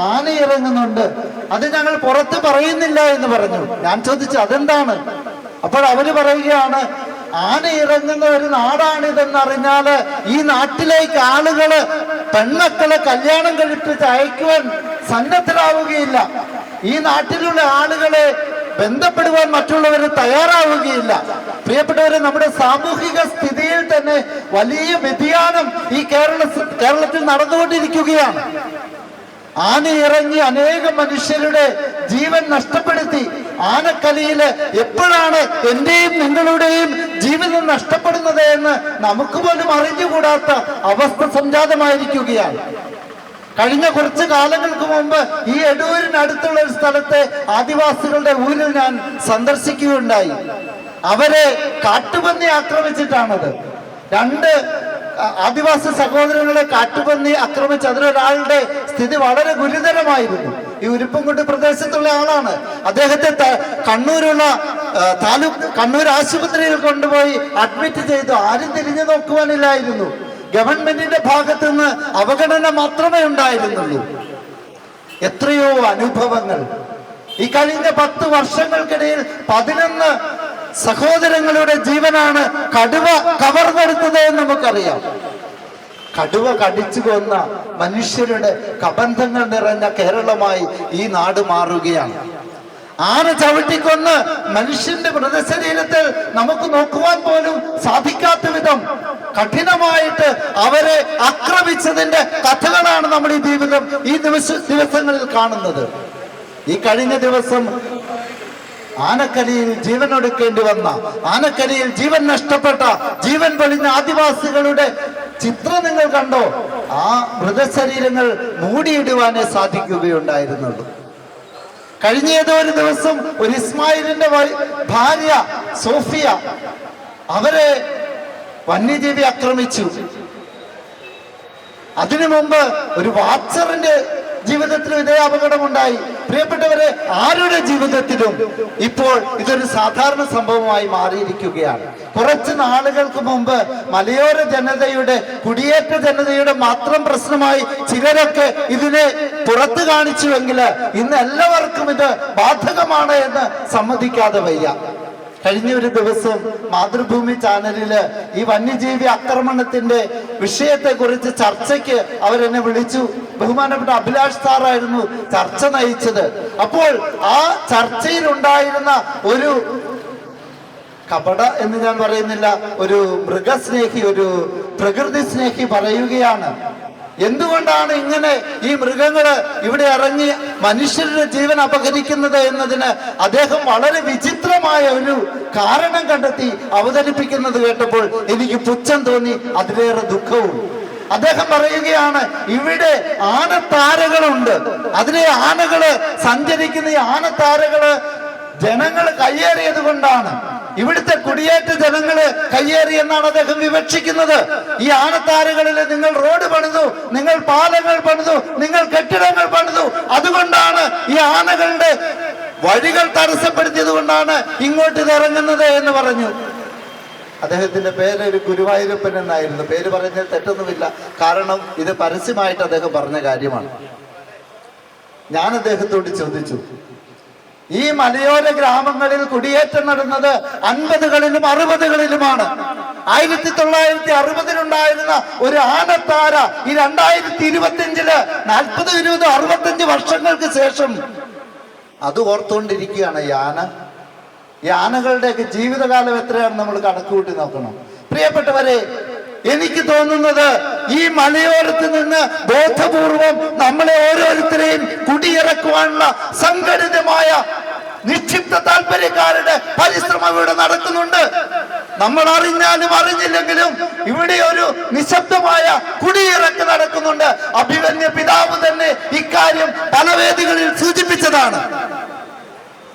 ആന ഇറങ്ങുന്നുണ്ട്, അത് ഞങ്ങൾ പുറത്ത് പറയുന്നില്ല എന്ന് പറഞ്ഞു. ഞാൻ ചോദിച്ചു അതെന്താണ്? അപ്പോൾ അവര് പറയുകയാണ്, ആന ഇറങ്ങുന്ന ഒരു നാടാണിതെന്നറിഞ്ഞാല് ഈ നാട്ടിലേക്ക് ആളുകള് പെൺമക്കളെ കല്യാണം കഴിപ്പിച്ച് അയക്കുവാൻ സന്നദ്ധരാവുകയില്ല. ഈ നാട്ടിലുള്ള ആളുകളെ ബന്ധപ്പെടുവാൻ മറ്റുള്ളവർ തയ്യാറാവുകയില്ല. പ്രിയപ്പെട്ടവരെ, നമ്മുടെ സാമൂഹിക സ്ഥിതിയിൽ തന്നെ വലിയ വ്യതിയാനം ഈ കേരളത്തിൽ നടന്നുകൊണ്ടിരിക്കുകയാണ്. ആന ഇറങ്ങി അനേകം മനുഷ്യരുടെ ജീവൻ നഷ്ടപ്പെടുത്തി. ആനക്കലിയില് എപ്പോഴാണ് എന്റെയും നിങ്ങളുടെയും ജീവിതം നഷ്ടപ്പെടുന്നത് എന്ന് നമുക്ക് പോലും അറിഞ്ഞുകൂടാത്ത അവസ്ഥ സംജാതമായിരിക്കുകയാണ്. കഴിഞ്ഞ കുറച്ച് കാലങ്ങൾക്ക് മുമ്പ് ഈ എടൂരിനടുത്തുള്ള ഒരു സ്ഥലത്തെ ആദിവാസികളുടെ ഊരിൽ ഞാൻ സന്ദർശിക്കുകയുണ്ടായി. അവരെ കാട്ടുപന്നി ആക്രമിച്ചിട്ടാണത്. രണ്ട് ആദിവാസി സഹോദരങ്ങളെ കാട്ടുപന്നി ആക്രമിച്ച് അതിലൊരാളുടെ സ്ഥിതി വളരെ ഗുരുതരമായിരുന്നു. ഈ ഉരുപ്പംകുട്ടി പ്രദേശത്തുള്ള ആളാണ്. അദ്ദേഹത്തെ കണ്ണൂർ ആശുപത്രിയിൽ കൊണ്ടുപോയി അഡ്മിറ്റ് ചെയ്തു. ആരും തിരിഞ്ഞു നോക്കുവാനില്ലായിരുന്നു. ഗവൺമെന്റിന്റെ ഭാഗത്തു നിന്ന് അവഗണന മാത്രമേ ഉണ്ടായിരുന്നുള്ളൂ. എത്രയോ അനുഭവങ്ങൾ ഈ കഴിഞ്ഞ 10 വർഷങ്ങൾക്കിടയിൽ 11 സഹോദരങ്ങളുടെ ജീവനാണ് കടുവ കവർന്നെടുത്തത് എന്ന് നമുക്കറിയാം. കടുവ കടിച്ചു കൊന്ന മനുഷ്യരുടെ കബന്ധങ്ങൾ നിറഞ്ഞ കേരളമായി ഈ നാട് മാറുകയാണ്. ആന ചവിട്ടിക്കൊന്ന് മനുഷ്യന്റെ മൃതശരീരത്തിൽ നമുക്ക് നോക്കുവാൻ പോലും സാധിക്കാത്ത വിധം കഠിനമായിട്ട് അവരെ ആക്രമിച്ചതിന്റെ കഥകളാണ് നമ്മൾ ഈ ദിവസങ്ങളിൽ കാണുന്നത്. ഈ കഴിഞ്ഞ ദിവസം ആനക്കലിയിൽ ജീവനൊടുക്കേണ്ടി വന്ന, ആനക്കലിയിൽ ജീവൻ നഷ്ടപ്പെട്ട, ജീവൻ പൊളിഞ്ഞ ആദിവാസികളുടെ ചിത്രം നിങ്ങൾ കണ്ടോ? ആ മൃതശരീരങ്ങൾ മൂടിയിടുവാനേ സാധിക്കുകയുണ്ടായിരുന്നുള്ളൂ. കഴിഞ്ഞ ഏതോ ഒരു ദിവസം ഒരു ഇസ്മായിലിന്റെ ഭാര്യ സോഫിയ, അവരെ വന്യജീവി ആക്രമിച്ചു. അതിനു മുമ്പ് ഒരു വാച്ചറിന്റെ ജീവിതത്തിലും ഇതേ അപകടമുണ്ടായി. പ്രിയപ്പെട്ടവരെ, ആരുടെ ജീവിതത്തിലും ഇപ്പോൾ ഇതൊരു സാധാരണ സംഭവമായി മാറിയിരിക്കുകയാണ്. കുറച്ച് നാളുകൾക്ക് മുമ്പ് മലയോര ജനതയുടെ, കുടിയേറ്റ ജനതയുടെ മാത്രം പ്രശ്നമായി ചിലരൊക്കെ ഇതിനെ പുറത്തു കാണിച്ചുവെങ്കിൽ ഇന്ന് എല്ലാവർക്കും ഇത് ബാധകമാണ് എന്ന് സമ്മതിക്കാതെ വയ്യ. കഴിഞ്ഞ ഒരു ദിവസം മാതൃഭൂമി ചാനലില് ഈ വന്യജീവി ആക്രമണത്തിന്റെ വിഷയത്തെ കുറിച്ച് ചർച്ചയ്ക്ക് അവരെന്നെ വിളിച്ചു. ബഹുമാനപ്പെട്ട അഭിലാഷ് സാറായിരുന്നു ചർച്ച നയിച്ചത്. അപ്പോൾ ആ ചർച്ചയിൽ ഉണ്ടായിരുന്ന ഒരു കപട എന്ന് ഞാൻ പറയുന്നില്ല, ഒരു മൃഗസ്നേഹി, ഒരു പ്രകൃതി സ്നേഹി പറയുകയാണ്, എന്തുകൊണ്ടാണ് ഇങ്ങനെ ഈ മൃഗങ്ങള് ഇവിടെ ഇറങ്ങി മനുഷ്യരുടെ ജീവൻ അപഹരിക്കുന്നത് എന്നതിന് അദ്ദേഹം വളരെ വിചിത്രമായ ഒരു കാരണം കണ്ടെത്തി അവതരിപ്പിക്കുന്നത് കേട്ടപ്പോൾ എനിക്ക് പുച്ഛം തോന്നി, അതിലേറെ ദുഃഖവും. അദ്ദേഹം പറയുകയാണ്, ഇവിടെ ആനത്താരകളുണ്ട്. അതിലെ ആനകള് സഞ്ചരിക്കുന്ന ഈ ആനത്താരകള് ജനങ്ങൾ കയ്യേറിയത് കൊണ്ടാണ്, ഇവിടുത്തെ കുടിയേറ്റ ജനങ്ങള് കയ്യേറി എന്നാണ് അദ്ദേഹം വിവക്ഷിക്കുന്നത്. ഈ ആനത്താരകളിൽ നിങ്ങൾ റോഡ് പണിതു, നിങ്ങൾ പാലങ്ങൾ പണിതു, നിങ്ങൾ കെട്ടിടങ്ങൾ പണിതു, അതുകൊണ്ടാണ് ഈ ആനകളുടെ വഴികൾ തടസ്സപ്പെടുത്തിയത് കൊണ്ടാണ് ഇങ്ങോട്ട് ഇറങ്ങുന്നത് എന്ന് പറഞ്ഞു. അദ്ദേഹത്തിന്റെ പേര് ഒരു ഗുരുവായൂരപ്പൻ എന്നായിരുന്നു. പേര് പറഞ്ഞാൽ തെറ്റൊന്നുമില്ല, കാരണം ഇത് പരസ്യമായിട്ട് അദ്ദേഹം പറഞ്ഞ കാര്യമാണ്. ഞാൻ അദ്ദേഹത്തോട് ചോദിച്ചു, ഈ മലയോര ഗ്രാമങ്ങളിൽ കുടിയേറ്റം നടന്നത് 50കളിലും 60കളിലുമാണ്. 1960 ഒരു ആനത്താര ഈ 2025 40, 20, 65 വർഷങ്ങൾക്ക് ശേഷം അത് ഓർത്തുകൊണ്ടിരിക്കുകയാണ് ഈ ആനകളുടെയൊക്കെ ജീവിതകാലം എത്രയാണ് നമ്മൾ കണക്കുകൂട്ടി നോക്കണം. പ്രിയപ്പെട്ടവരെ, എനിക്ക് തോന്നുന്നത് ഈ മലയോരത്ത് നിന്ന് ബോധപൂർവം നമ്മളെ ഓരോരുത്തരെയും കുടിയിറക്കുവാനുള്ള സംഘടിതമായ നിക്ഷിപ്ത താല്പര്യക്കാരുടെ പരിശ്രമം ഇവിടെ നടക്കുന്നുണ്ട്. നമ്മൾ അറിഞ്ഞാലും അറിഞ്ഞില്ലെങ്കിലും ഇവിടെ ഒരു നിശബ്ദമായ കുടിയിറക്ക് നടക്കുന്നുണ്ട്. അഭിമന്യ പിതാവ് തന്നെ ഇക്കാര്യം പല വേദികളിൽ സൂചിപ്പിച്ചതാണ്.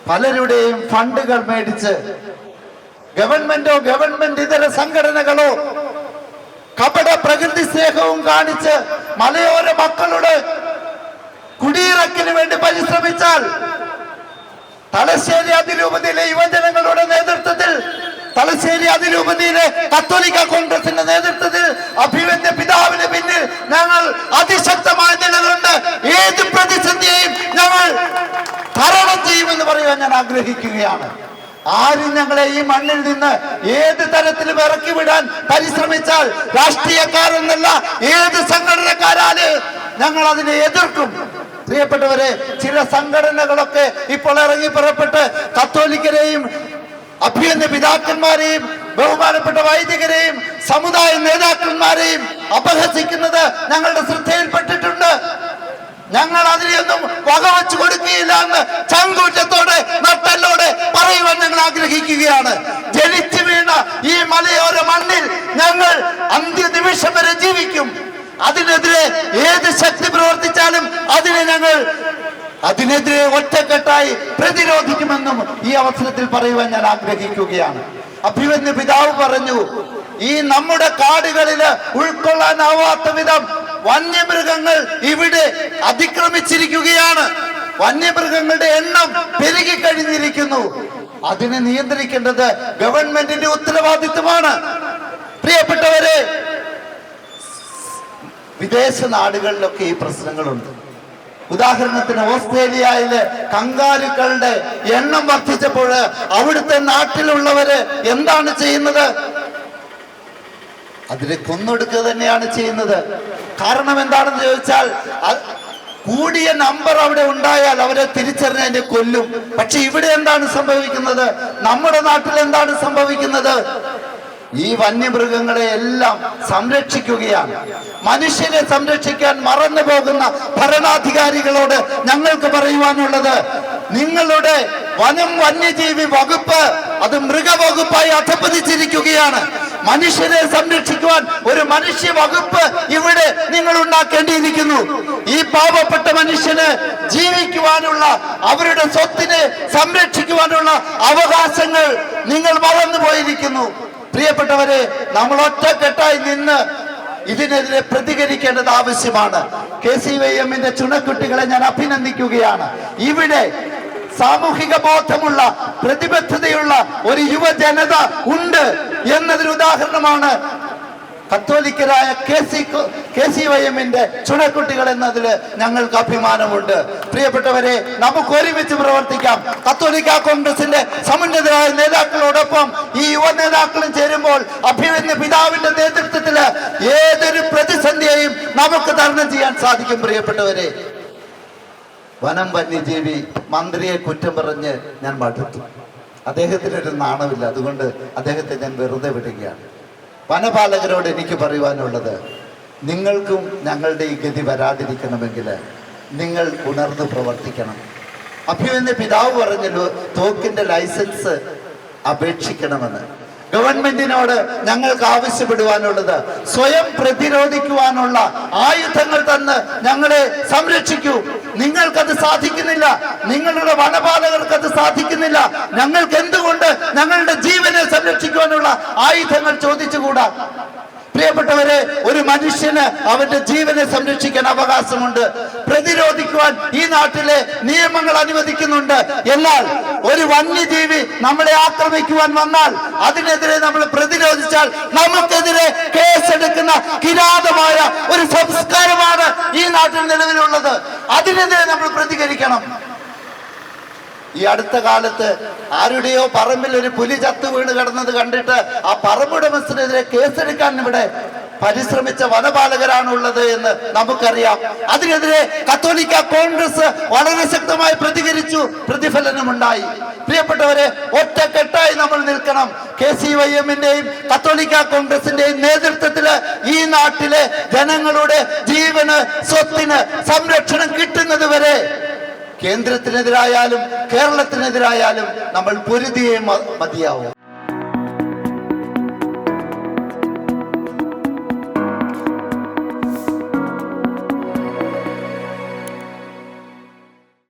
പലരുടെയും ഫണ്ടുകൾ മേടിച്ച് ഗവൺമെന്റോ ഗവൺമെന്റ് ഇതര സംഘടനകളോ കപട പ്രകൃതി സ്നേഹവും കാണിച്ച് മലയോര മക്കളുടെ കുടിയിറക്കിന് വേണ്ടി പരിശ്രമിച്ചാൽ തലശ്ശേരി അതിരൂപതയിലെ യുവജനങ്ങളുടെ നേതൃത്വത്തിൽ തലശ്ശേരി അതിരൂപതയിലെ കത്തോലിക്ക കോൺഗ്രസിന്റെ നേതൃത്വത്തിൽ അഭിമന്യ പിതാവിന് പിന്നിൽ ഞങ്ങൾ അതിശക്തമായ നിലകൊണ്ട് ഏത് പ്രതിസന്ധിയെയും ഞങ്ങൾ തരണം ചെയ്യുമെന്ന് പറയുവാൻ ഞാൻ ആഗ്രഹിക്കുകയാണ്. ആരും ഞങ്ങളെ ഈ മണ്ണിൽ നിന്ന് ഏത് തരത്തിലും ഇറക്കി വിടാൻ പരിശ്രമിച്ചാൽ രാഷ്ട്രീയക്കാരെന്നല്ല ഏത് സംഘടനക്കാരാല് ഞങ്ങൾ അതിനെ എതിർക്കും. പ്രിയപ്പെട്ടവരെ, ചില സംഘടനകളൊക്കെ ഇപ്പോൾ ഇറങ്ങി പുറപ്പെട്ട് കത്തോലിക്കരെയും അഭ്യന്തര പിതാക്കന്മാരെയും ബഹുമാനപ്പെട്ട വൈദികരെയും സമുദായ നേതാക്കന്മാരെയും അപഹസിക്കുന്നത് ഞങ്ങളുടെ ശ്രദ്ധയിൽപ്പെട്ടിട്ടുണ്ട്. ഞങ്ങൾ അതിനെയൊന്നും വകവെച്ചു കൊടുക്കുകയില്ല എന്ന് ചങ്കൂറ്റത്തോടെ നട്ടലോടെ പറയുവാൻ ഞങ്ങൾ ആഗ്രഹിക്കുകയാണ്. ജനിച്ചു വീണ ഈ മലയോര മണ്ണിൽ ഞങ്ങൾ അന്ത്യനിമിഷം വരെ ജീവിക്കും. അതിനെതിരെ ഏത് ശക്തി പ്രവർത്തിച്ചാലും അതിനെതിരെ ഒറ്റക്കെട്ടായി പ്രതിരോധിക്കുമെന്നും ഈ അവസരത്തിൽ പറയുവാൻ ഞാൻ ആഗ്രഹിക്കുകയാണ്. അഭിമന്യ പിതാവ് പറഞ്ഞു, ഈ നമ്മുടെ കാടുകളില് ഉൾക്കൊള്ളാനാവാത്ത വിധം വന്യമൃഗങ്ങൾ ഇവിടെ അതിക്രമിച്ചിരിക്കുകയാണ്. വന്യമൃഗങ്ങളുടെ എണ്ണം പെരുകി കഴിഞ്ഞിരിക്കുന്നു. അതിനെ നിയന്ത്രിക്കേണ്ടത് ഗവൺമെന്റിന്റെ ഉത്തരവാദിത്വമാണ്. പ്രിയപ്പെട്ടവരെ, വിദേശ നാടുകളിലൊക്കെ ഈ പ്രശ്നങ്ങളുണ്ട്. ഉദാഹരണത്തിന് ഓസ്ട്രേലിയയിലെ കങ്കാരുക്കളുടെ എണ്ണം വർദ്ധിച്ചപ്പോൾ അവിടുത്തെ നാട്ടിലുള്ളവര് എന്താണ് ചെയ്യുന്നത്? അതിനെ കൊന്നൊടുക്കുക തന്നെയാണ് ചെയ്യുന്നത്. കാരണം എന്താണെന്ന് ചോദിച്ചാൽ, കൂടിയ നമ്പർ അവിടെ ഉണ്ടായാൽ അവരെ തിരിച്ചറിഞ്ഞ് അതിനെ കൊല്ലും. പക്ഷെ ഇവിടെ എന്താണ് സംഭവിക്കുന്നത്? നമ്മുടെ നാട്ടിൽ എന്താണ് സംഭവിക്കുന്നത്? ഈ വന്യമൃഗങ്ങളെ എല്ലാം സംരക്ഷിക്കുകയാണ്. മനുഷ്യരെ സംരക്ഷിക്കാൻ മറന്നു പോകുന്ന ഭരണാധികാരികളോട് ഞങ്ങൾക്ക് പറയുവാനുള്ളത്, നിങ്ങളുടെ വനം വന്യജീവി വകുപ്പ് അത് മൃഗവകുപ്പായി അധപ്പതിച്ചിരിക്കുകയാണ്. മനുഷ്യരെ സംരക്ഷിക്കുവാൻ ഒരു മനുഷ്യ വകുപ്പ് ഇവിടെ നിങ്ങൾ ഉണ്ടാക്കേണ്ടിയിരിക്കുന്നു. ഈ പാവപ്പെട്ട മനുഷ്യന് ജീവിക്കുവാനുള്ള, അവരുടെ സ്വത്തിനെ സംരക്ഷിക്കുവാനുള്ള അവകാശങ്ങൾ നിങ്ങൾ മറന്നു പോയിരിക്കുന്നു. പ്രിയപ്പെട്ടവരെ, നമ്മൾ ഒറ്റക്കെട്ടായി നിന്ന് ഇതിനെതിരെ പ്രതികരിക്കേണ്ടത് ആവശ്യമാണ്. KCYM-ന്റെ ചുണക്കുട്ടികളെ ഞാൻ അഭിനന്ദിക്കുകയാണ്. ഇവിടെ സാമൂഹിക ബോധമുള്ള, പ്രതിബദ്ധതയുള്ള ഒരു യുവജനത ഉണ്ട് എന്നതിന് ഉദാഹരണമാണ് കത്തോലിക്കരായ KCYM-ന്റെ ചുണക്കുട്ടികൾ എന്നതിൽ ഞങ്ങൾക്ക് അഭിമാനമുണ്ട്. പ്രിയപ്പെട്ടവരെ, നമുക്ക് ഒരുമിച്ച് പ്രവർത്തിക്കാം. കത്തോലിക്ക കോൺഗ്രസിന്റെ സമുന്നതരായ നേതാക്കളോടൊപ്പം ഈ യുവ നേതാക്കളും ചേരുമ്പോൾ അഭിമന്യ പിതാവിന്റെ നേതൃത്വത്തിൽ ഏതൊരു പ്രതിസന്ധിയെയും നമുക്ക് തരണം ചെയ്യാൻ സാധിക്കും. പ്രിയപ്പെട്ടവരെ, വനം വന്യജീവി മന്ത്രിയെ കുറ്റം പറഞ്ഞ് ഞാൻ മടുത്തു. അദ്ദേഹത്തിനൊരു നാണമില്ല, അതുകൊണ്ട് അദ്ദേഹത്തെ ഞാൻ വെറുതെ വിടുകയാണ്. വനപാലകരോട് എനിക്ക് പറയുവാനുള്ളത്, നിങ്ങൾക്കും ഞങ്ങളുടെ ഈ ഗതി വരാതിരിക്കണമെങ്കിൽ നിങ്ങൾ ഉണർന്ന് പ്രവർത്തിക്കണം. അഭിമന്യ പിതാവ് പറഞ്ഞല്ലോ, തോക്കിന്റെ ലൈസൻസ് അപേക്ഷിക്കണമെന്ന്. ഗവൺമെന്റിനോട് ഞങ്ങൾക്ക് ആവശ്യപ്പെടുവാനുള്ളത്, സ്വയം പ്രതിരോധിക്കുവാനുള്ള ആയുധങ്ങൾ തന്ന് ഞങ്ങളെ സംരക്ഷിക്കൂ. നിങ്ങൾക്കത് സാധിക്കുന്നില്ല, നിങ്ങളുടെ വനപാലകർക്ക് അത് സാധിക്കുന്നില്ല, ഞങ്ങൾക്ക് എന്തുകൊണ്ട് ഞങ്ങളുടെ ജീവനെ സംരക്ഷിക്കുവാനുള്ള ആയുധങ്ങൾ ചോദിച്ചുകൂടാ? പ്രിയപ്പെട്ടവരെ, ഒരു മനുഷ്യന് അവന്റെ ജീവനെ സംരക്ഷിക്കാൻ അവകാശമുണ്ട്. പ്രതിരോധിക്കുവാൻ ഈ നാട്ടിലെ നിയമങ്ങൾ അനുവദിക്കുന്നുണ്ട്. എന്നാൽ ഒരു വന്യജീവി നമ്മളെ ആക്രമിക്കുവാൻ വന്നാൽ അതിനെതിരെ നമ്മൾ പ്രതിരോധിച്ചാൽ നമുക്കെതിരെ കേസെടുക്കുന്ന കിരാതമായ ഒരു സംസ്കാരമാണ് ഈ നാട്ടിൽ നിലവിലുള്ളത്. അതിനെതിരെ നമ്മൾ പ്രതികരിക്കണം. ഈ അടുത്ത കാലത്ത് ആരുടെയോ പറമ്പിൽ ഒരു പുലി ചത്തു വീണ് കിടന്നത് കണ്ടിട്ട് ആ പറമ്പുടമസ്ഥനെതിരെ കേസെടുക്കാൻ ഇവിടെ പരിശ്രമിച്ച വനപാലകരാണുള്ളത് എന്ന് നമുക്കറിയാം. അതിനെതിരെ കത്തോലിക്ക കോൺഗ്രസ് വളരെ ശക്തമായി പ്രതികരിച്ചു, പ്രതിഫലനമുണ്ടായി. പ്രിയപ്പെട്ടവരെ, ഒറ്റക്കെട്ടായി നമ്മൾ നിൽക്കണം. KCYM-ന്റെയും കത്തോലിക്ക കോൺഗ്രസിന്റെയും നേതൃത്വത്തിൽ ഈ നാട്ടിലെ ജനങ്ങളുടെ ജീവന്, സ്വത്തിന് സംരക്ഷണം കിട്ടുന്നത് വരെ കേന്ദ്രത്തിനെതിരായാലും കേരളത്തിനെതിരായാലും നമ്മൾ പൊരുതിയേ മതിയാവും.